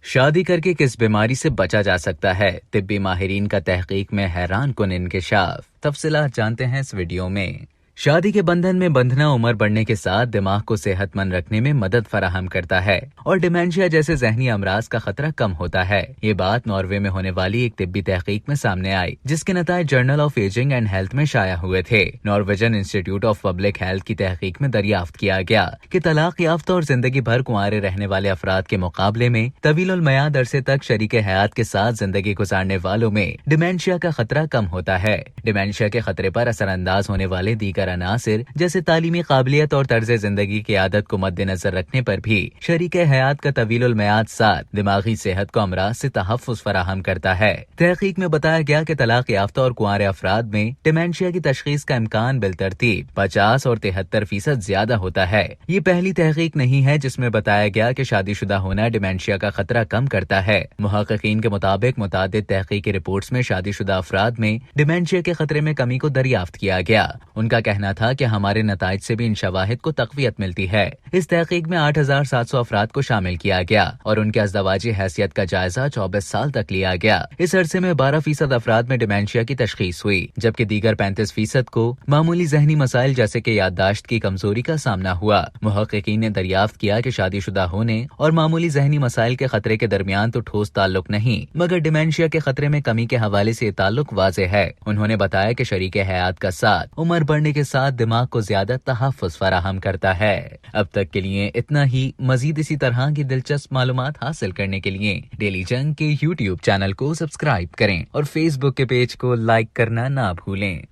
शादी करके किस बीमारी से बचा जा सकता है? तिब्बी माहिरीन का तहकीक में हैरान कुन इंकशाफ। तफसीलात जानते हैं इस वीडियो में। शादी के बंधन में बंधना उम्र बढ़ने के साथ दिमाग को सेहतमंद रखने में मदद फराहम करता है और डिमेंशिया जैसे जहनी अमराज का खतरा कम होता है। ये बात नॉर्वे में होने वाली एक तिब्बी तहकीक में सामने आई, जिसके नतायज journal of ageing and health में शाया हुए थे। Norwegian institute of public health की तहकीक में दरियाफ्त किया गया कि तलाक याफ्ता और जिंदगी भर कुंवारे रहने वाले अफराद के मुकाबले में तवील मयाद अरसे तक शरीके हयात के साथ जिंदगी गुजारने वालों में डिमेंशिया का खतरा कम होता है। डिमेंशिया के खतरे पर असरअंदाज होने वाले दीगर अनासिर जैसे तालीमी काबिलियत और तर्ज जिंदगी की आदत को मद्देनजर रखने पर भी शरीके हयात का तवील मयाद साथ दिमागी सेहत को अमराज से तहफ़्फ़ुज़ फराहम करता है। तहकीक में बताया गया कि तलाक याफ्ता और कुंवारे अफराद में डिमेंशिया की तशखीस का इम्कान बिलतरतीब 50 और 73% ज्यादा होता है। ये पहली तहकीक नहीं है जिसमें बताया गया कि शादीशुदा होना डिमेंशिया का खतरा कम करता है। मुहक्किकीन के मुताबिक मुतादिद तहकीकी रिपोर्ट्स में शादीशुदा अफराद में डिमेंशिया के खतरे में कमी को दरियाफ्त किया गया। उनका कहना था कि हमारे नताइज से भी इन शवाहिद को तक़वियत मिलती है। इस तहकीक में 8700 अफराद को शामिल किया गया और उनके अज़दवाजी हैसियत का जायजा 24 साल तक लिया गया। इस अरसे में 12% अफराद में डिमेंशिया की तशखीस हुई, जबकि दीगर 35% को मामूली जहनी मसाइल जैसे कि याददाश्त की कमजोरी का सामना हुआ। मुहक्किकीन ने दरियाफ्त किया कि शादीशुदा होने और मामूली जहनी मसाइल के खतरे के दरमियान तो ठोस ताल्लुक नहीं, मगर डिमेंशिया के खतरे में कमी के हवाले से ताल्लुक वाज़ेह है। उन्होंने बताया कि शरीके हयात का साथ उम्र बढ़ने के साथ दिमाग को ज्यादा तहफ़्फ़ुज़ फराहम करता है। अब तक के लिए इतना ही। मजीद इसी तरह की दिलचस्प मालूमात हासिल करने के लिए डेली जंग के YouTube चैनल को सब्सक्राइब करें और Facebook के पेज को लाइक करना ना भूलें।